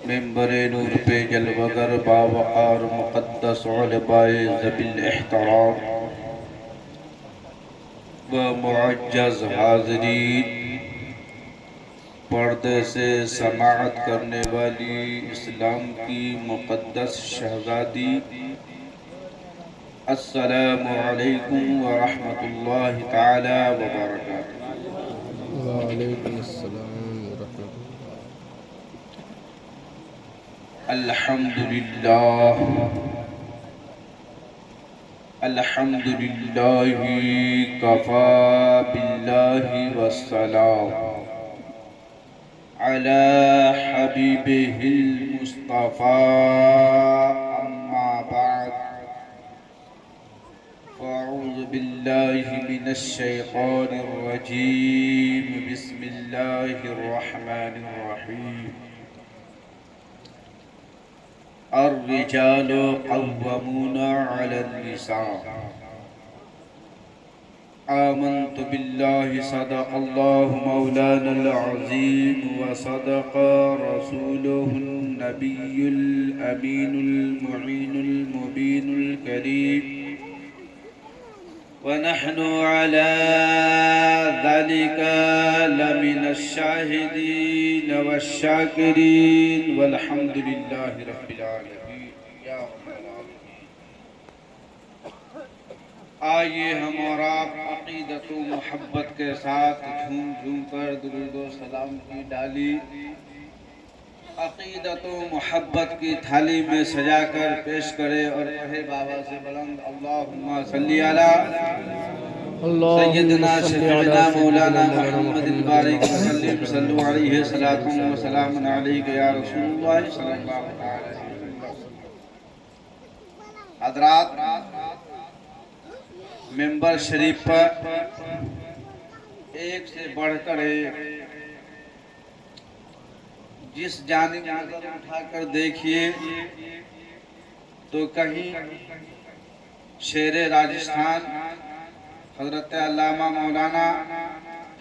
ممبر نور پہ جلوگر باوقار مقدس علمائے ذوی الاحترام و معجز حاضرین، پردے سے سماعت کرنے والی اسلام کی مقدس شہزادی، السلام علیکم ورحمۃ اللہ تعالی وبرکاتہ۔ وعلیکم السلام ورحمۃ اللہ۔ الحمدللہ کفا باللہ والسلام علی حبیبہ المصطفیٰ، اما بعد فاعوذ باللہ من الشیطان الرجیم، بسم اللہ الرحمن الرحیم۔ الرجال قوامون علی النساء، آمنت باللہ صدق اللہ مولانا العظیم وصدق رسولہ النبی الامین المعین المبین الکریم، ونحن على ذلك لمن الشاهدين والشاكرين والحمد لله رب العالمين یا رب العالمین۔ آئیے ہم اور آپ عقیدت و محبت کے ساتھ جھوم جھوم کر درود و سلام کی ڈالی عقیدت و محبت کی تھالی میں سجا کر پیش کرے اور کہے بابا سے بلند، اللہم صلی علی سیدنا شفیعنا مولانا محمد البارک وسلم، صلو علیہ صلاۃ و سلام علیک یا رسول اللہ صلی اللہ علیہ وسلم۔ حضرات، ممبر شریف پر ایک سے بڑھ کر ایک، جس جانب نظر اٹھا کر دیکھیے تو کہیں شیر راجستھان حضرت علامہ مولانا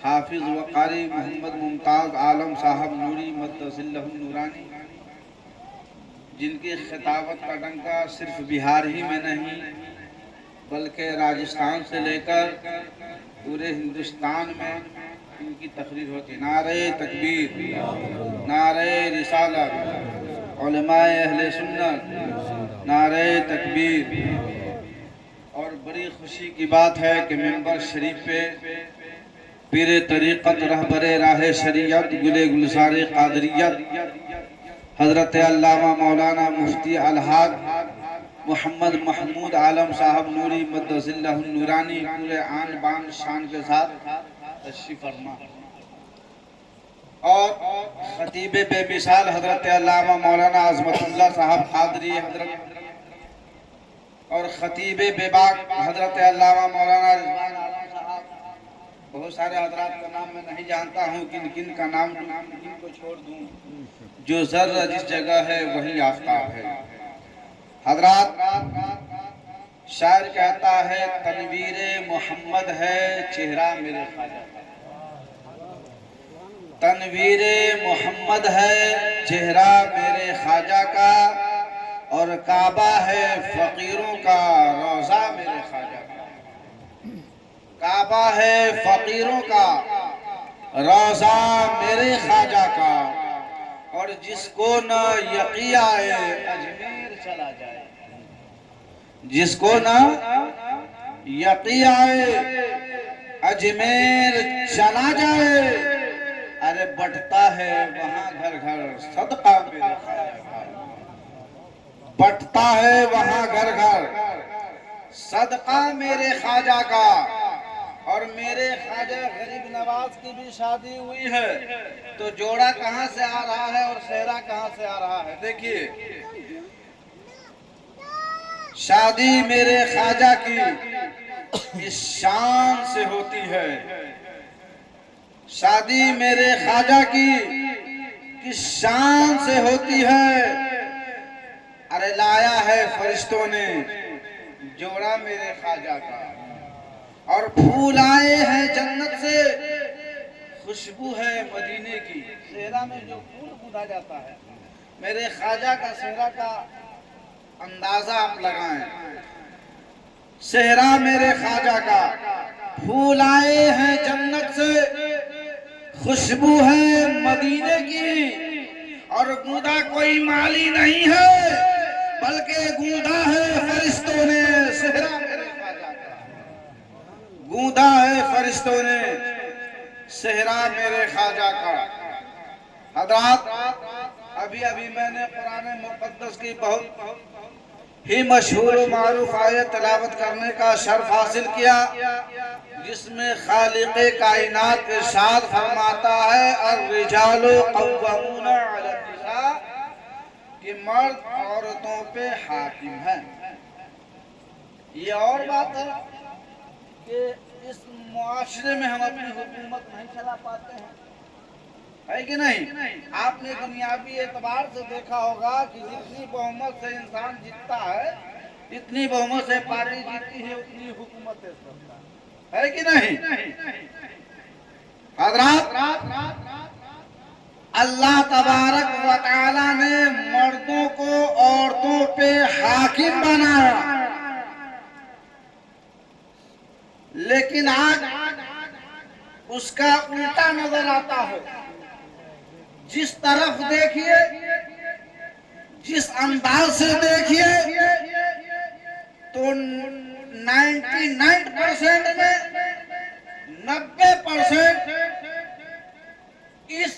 حافظ و قاری محمد ممتاز عالم صاحب نوری مقدس اللہ نورانی، جن کی خطابت کا ڈنکا صرف بہار ہی میں نہیں بلکہ راجستھان سے لے کر پورے ہندوستان میں ان کی تقریر ہوتی۔ نعرہ تکبیر، نعرہ رسالت، علماء اہل سنت، نعرہ تکبیر۔ اور بڑی خوشی کی بات ہے کہ ممبر شریف پہ پیر طریقت رہبر راہ شریعت گل گلزار قادریت حضرت علامہ مولانا مفتی الحاج محمد محمود عالم صاحب نوری مقدس اللہ نورانی پورے آن بان شان کے ساتھ تشریف فرما، اور خطیب بے مثال حضرت علامہ مولانا عظمت اللہ صاحب قادری حضرت، اور خطیب بے باک حضرت علامہ مولانا رضوان عالم صاحب۔ بہت سارے حضرات کا نام میں نہیں جانتا ہوں، کن کن کا نام کن کو چھوڑ دوں، جو ذرہ جس جگہ ہے وہی آفتاب ہے۔ حضرات، شاعر کہتا ہے تنویر محمد ہے چہرہ میرے خواجہ کا، تنویر محمد ہے چہرہ میرے خواجہ کا، اور کعبہ ہے فقیروں کا روضہ میرے خواجہ کا، کعبہ ہے فقیروں کا روضہ میرے خواجہ کا، اور جس کو نہ یقین آئے اجمیر چلا جائے، جس کو نہ یقین آئے اجمیر چلا جائے، ارے بٹتا ہے وہاں گھر گھر صدقہ میرے خواجہ کا، بٹتا ہے وہاں گھر گھر صدقہ میرے خواجہ کا۔ اور میرے خواجہ غریب نواز کی بھی شادی ہوئی ہے، تو جوڑا کہاں سے آ رہا ہے اور سہرا کہاں سے آ رہا ہے؟ دیکھیے، شادی میرے خواجہ کی اس شان سے ہوتی ہے، شادی میرے خواجہ کی کس شان سے ہوتی ہے، ارے لایا ہے فرشتوں نے جوڑا میرے خواجہ کا، اور پھول آئے ہیں جنت سے، خوشبو ہے مدینے کی۔ صحرا میں جو پھول بودا جاتا ہے میرے خواجہ کا صحرا کا اندازہ آپ لگائیں. صحرا میرے خواجہ کا، پھول آئے ہیں جنت سے، خوشبو ہے مدینے کی، اور گوندا کوئی مالی نہیں ہے بلکہ گوندا ہے فرشتوں نے. صحرا میرے خواجہ کا گوندا ہے فرشتوں نے، صحرا میرے خواجہ کا. حضرات ابھی میں نے قرآن مقدس کی بہت ہی مشہور و معروف آیت تلاوت کرنے کا شرف حاصل کیا، جس میں خالق کائنات ارشاد فرماتا ہے الرجال قوامون علی النساء، کہ مرد عورتوں پہ حاکم ہیں. یہ اور بات ہے کہ اس معاشرے میں ہم اپنی حکومت نہیں چلا پاتے ہیں، ہے کہ نہیں؟ آپ نے دنیاوی اعتبار سے دیکھا ہوگا کہ جتنی بہمت سے انسان جیتتا ہے، اتنی بہمت سے پارٹی جیتی ہے، اتنی حکومت ہے کہ نہیں؟ حضرات اللہ تبارک و تعالی نے مردوں کو عورتوں پہ حاکم بنایا، لیکن آج اس کا الٹا نظر آتا ہے. جس طرف دیکھیے، جس انداز سے دیکھیے، تو 99% میں 90% اس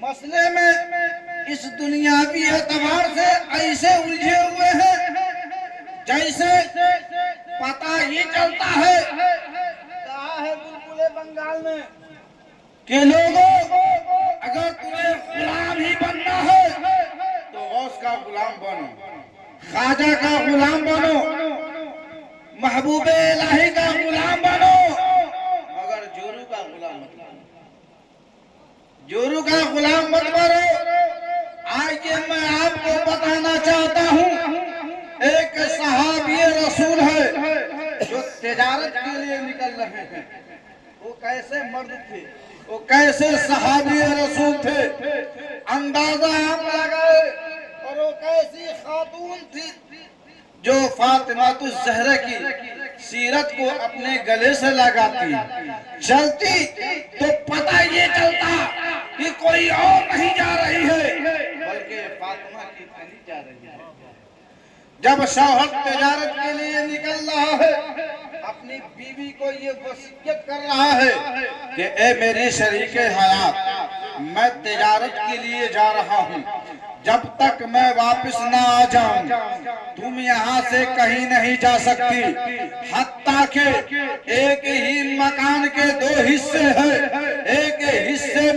مسئلے میں اس دنیاوی اعتبار سے ایسے الجھے ہوئے ہیں جیسے پتہ یہ چلتا ہے، کہا ہے بلبل بنگال میں کہ لوگوں اگر تمہیں غلام ہی بننا ہے تو غوث کا غلام بنو، خواجہ کا غلام بنو، محبوب الہی کا غلام بنو، مگر جورو کا غلام مت بنو، جورو کا غلام مت بنو. آج یہ میں آپ کو بتانا چاہتا ہوں، ایک صحابی رسول ہے جو تجارت کے لیے نکل رہے ہیں. وہ کیسے مرد تھے، وہ کیسے صحابی رسول تھے، اندازہ آپ لگائے. اور وہ کیسی خاتون تھی جو فاطمہ الزہرا کی سیرت کو اپنے گلے سے لگاتی، چلتی تو پتہ یہ چلتا کہ کوئی اور نہیں جا رہی ہے بلکہ فاطمہ کی پری جا رہی ہے. جب شوہر تجارت کے لیے نکل رہا ہے، اپنی بیوی کو یہ وصیت کر رہا ہے کہ اے میری شریک حیات، میں تجارت کے لیے جا رہا ہوں، جب تک میں واپس نہ آ جاؤں تم یہاں سے کہیں نہیں جا سکتی، حتیٰ کہ ایک ہی مکان کے 2 حصے ہیں، ایک حصے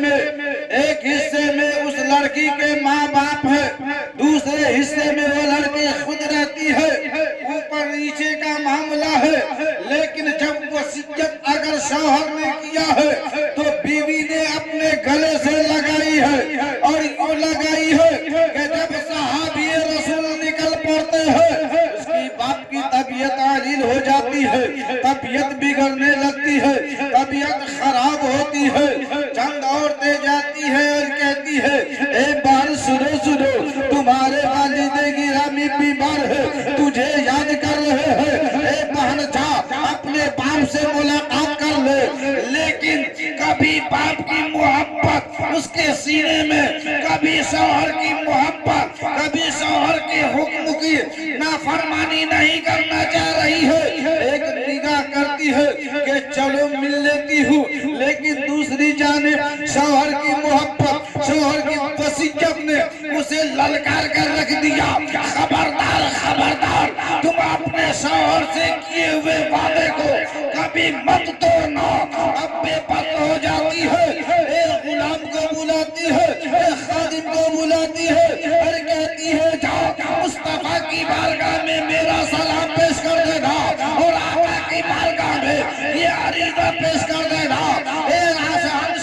میں اس لڑکی کے ماں باپ ہے، دوسرے حصے میں وہ لڑکی خود رہتی ہے، اوپر نیچے کا معاملہ ہے. لیکن جب وصیت اگر شوہر نے کیا ہے تو بیوی نے اپنے گلے سے لگائی ہے، اور یوں لگائی ہے کہ جب صحابی رسول نکل پڑتے ہیں اس کی باپ کی طبیعت علیل ہو جاتی ہے، طبیعت بگڑنے لگتی ہے، طبیعت خراب ہوتی ہے. چند عورتیں جاتی ہے اور کہتی ہے اے بار سنو، تمہارے والد گرامی بیمار ہے، تجھے یاد کر رہے ہیں، اے بہن جا اپنے باپ سے ملاقات کر لے. لیکن کبھی باپ کی محبت اس کے سینے میں، کبھی شوہر کی محبت، کبھی شوہر کے حکم کی نافرمانی نہیں کرنا چاہ رہی ہے. ایک نگاہ کرتی ہے کہ چلو مل لیتی ہوں، لیکن دوسری جانب شوہر کی محبت، شوہر کی وصیت نے اسے للکار کر رکھ دیا. خبردار تم اپنے شوہر سے کیے ہوئے وعدے کو کبھی مت توڑنا. اب بے پت ہو جاتی ہے، ایک غلام کو بلاتی ہے، ایک خادم کو بلاتی ہے اور کہتی ہے جاؤ مصطفیٰ کی بارگاہ میں میرا سلام پیش کر دینا، اور آقا کی بارگاہ میں یہ عریضہ پیش کر دینا. اے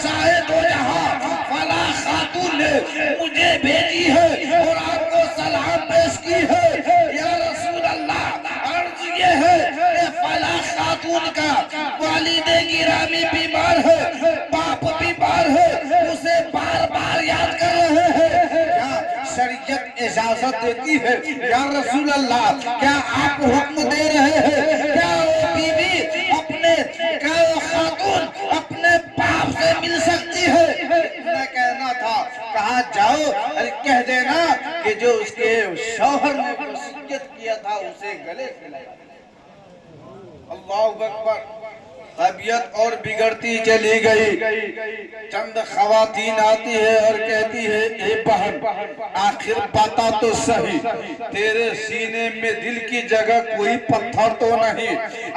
شاہد و جہاں فلاں خاتون نے مجھے بھیجی ہے اور آپ کو سلام پیش کی ہے. یا رسول اللہ، عرض یہ ہے کہ فلاں خاتون کا والد گرامی بیمار ہے، باپ بیمار ہے، اسے بار بار یاد کر رہے ہیں. اجازت دیتی ہے یا رسول اللہ کیا آپ حکم دے رہے ہیں کیا بیوی اپنے خاتون اپنے باپ سے مل سکتی ہے؟ اتنا کہنا تھا، کہا جاؤ اور کہہ دینا کہ جو اس کے شوہر نے وصیت کیا تھا اسے گلے سے لگا۔ اللہ اکبر۔ طبیعت اور بگڑتی چلی گئی، چند خواتین آتی ہے اور کہتی ہے اے بہن آخر بتا تو صحیح، تیرے سینے میں دل کی جگہ کوئی پتھر تو نہیں؟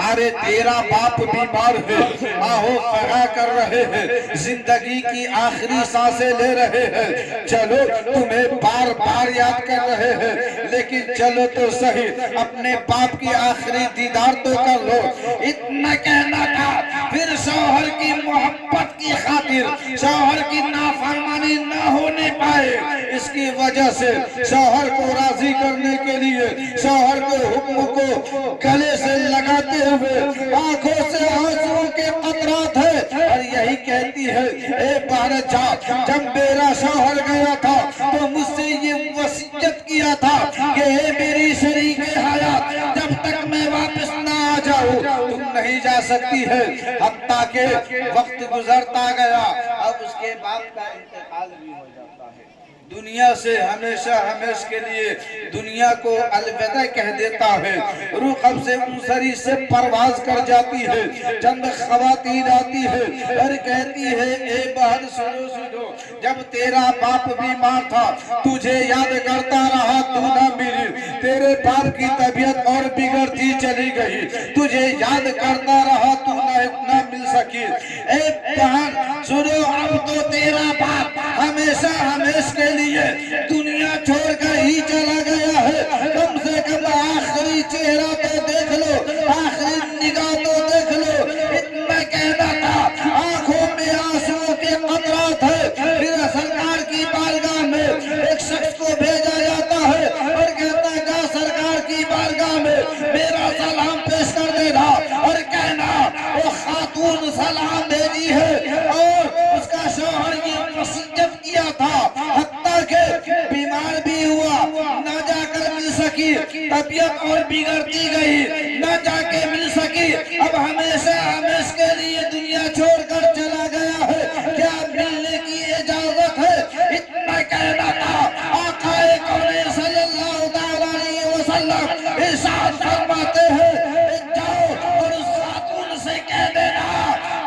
ارے تیرا باپ بیمار ہے، آہو فغا کر رہے ہیں، زندگی کی آخری سانسیں لے رہے ہیں، چلو تمہیں بار بار یاد کر رہے ہیں لیکن چلو تو صحیح اپنے باپ کی آخری دیدار تو کر لو۔ اتنا کہنا تھا، پھر شوہر کی محبت کی خاطر شوہر کی نافرمانی نہ ہونے پائے، اس کی وجہ سے شوہر کو راضی کرنے کے لیے شوہر کے حکم کو گلے سے لگاتے ہوئے آنکھوں سے آنسوں کے قطرات ہیں اور یہی کہتی ہے اے بہن جا، جب میرا شوہر گیا تھا تو مجھ سے یہ وصیت کیا تھا کہ اے میری شریک حیات جب تک میں واپس نہ آ جاؤں تم نہیں جا سکتی ہے۔ حتیٰ کہ وقت گزرتا گیا، اب اس کے باپ کا انتقال بھی ہو جاتا ہے، دنیا سے ہمیشہ ہمیش کے لیے دنیا کو الوداع کہہ دیتا ہے، روح قبض انصری سے پرواز کر جاتی ہے۔ چند خواتین آتی ہے اور کہتی ہے اے بہن سنو سنو، جب تیرا باپ بیمار تھا تجھے یاد کرتا رہا تو نہ ملی، تیرے باپ کی طبیعت اور بگڑتی چلی گئی، تجھے یاد کرتا رہا تو نہ مل سکی، اے بہن سنو اب تو تیرا باپ ہمیشہ ہمیش کے لیے دنیا چھوڑ کر ہی چلا گیا ہے، کم سے کم آخری چہرہ تو دیکھ لو، آخری نگاہ تو دیکھ لو۔ اتنا کہنا تھا، آنکھوں میں آنسوں کے قطرات ہے، پھر سرکار کی بارگاہ میں ایک شخص کو بھیجا جاتا ہے اور کہتا ہے جا سرکار کی بارگاہ میں میرا سلام پیش کر دینا اور کہنا وہ خاتون سلام بھیجی ہے اور اس کا شوہر یہ وصیت کیا تھا، حتیٰ کہ بیمار بھی ہوا نہ جا کر مل سکی، طبیعت اور بگڑتی گئی نہ جا کے مل سکی، اب ہمیشہ ہمیش کے لیے دنیا چھوڑ کر چلا گیا ہے، کیا ملنے کی اجازت ہے؟ اتنا کہنا تھا، آقا کون صلی اللہ تعالیٰ علیہ وسلم ارشاد فرماتے ہیں جاؤ اور اس خاتون سے کہہ دینا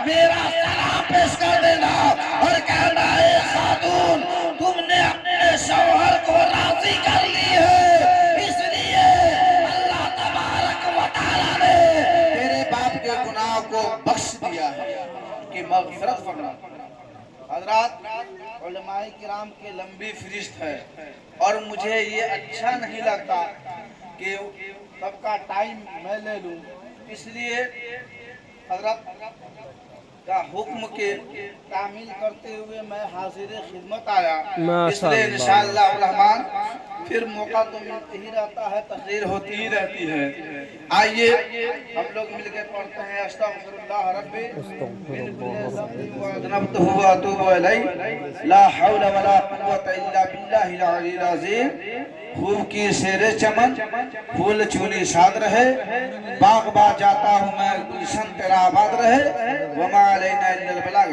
میرا سلام پیش کر دینا اور کہنا اے خاتون تم نے اپنے شوہر کو راضی کر لی ہے، اس لیے اللہ تبارک و تعالیٰ نے تیرے باپ کے گناہ کو بخش دیا ہے کہ مغفرت فرما۔ حضرات علماء کرام کے لمبی فہرست ہے اور مجھے یہ اچھا نہیں لگتا کہ سب کا ٹائم میں لے لوں، اس لیے حضرت کا حکم کے تعمیل کرتے ہوئے میں حاضر خدمت آیا، اس لیے انشاءاللہ الرحمن پھر موقع تو ملتے ہی رہتا ہے، تقریر ہوتی ہی رہتی ہے۔ آئیے ہم لوگ مل کے پڑھتے ہیں استغفر اللہ ربی من کل ذنب واذنبتہ واتوب الیہ لا حول ولا قوة الا باللہ العلی العظیم۔ خوب کی سیر چمن پھول چونی شاد رہے، باغ باغ جاتا ہوں میں گلشن تیرا آباد رہے، وما علینا الا البلاغ۔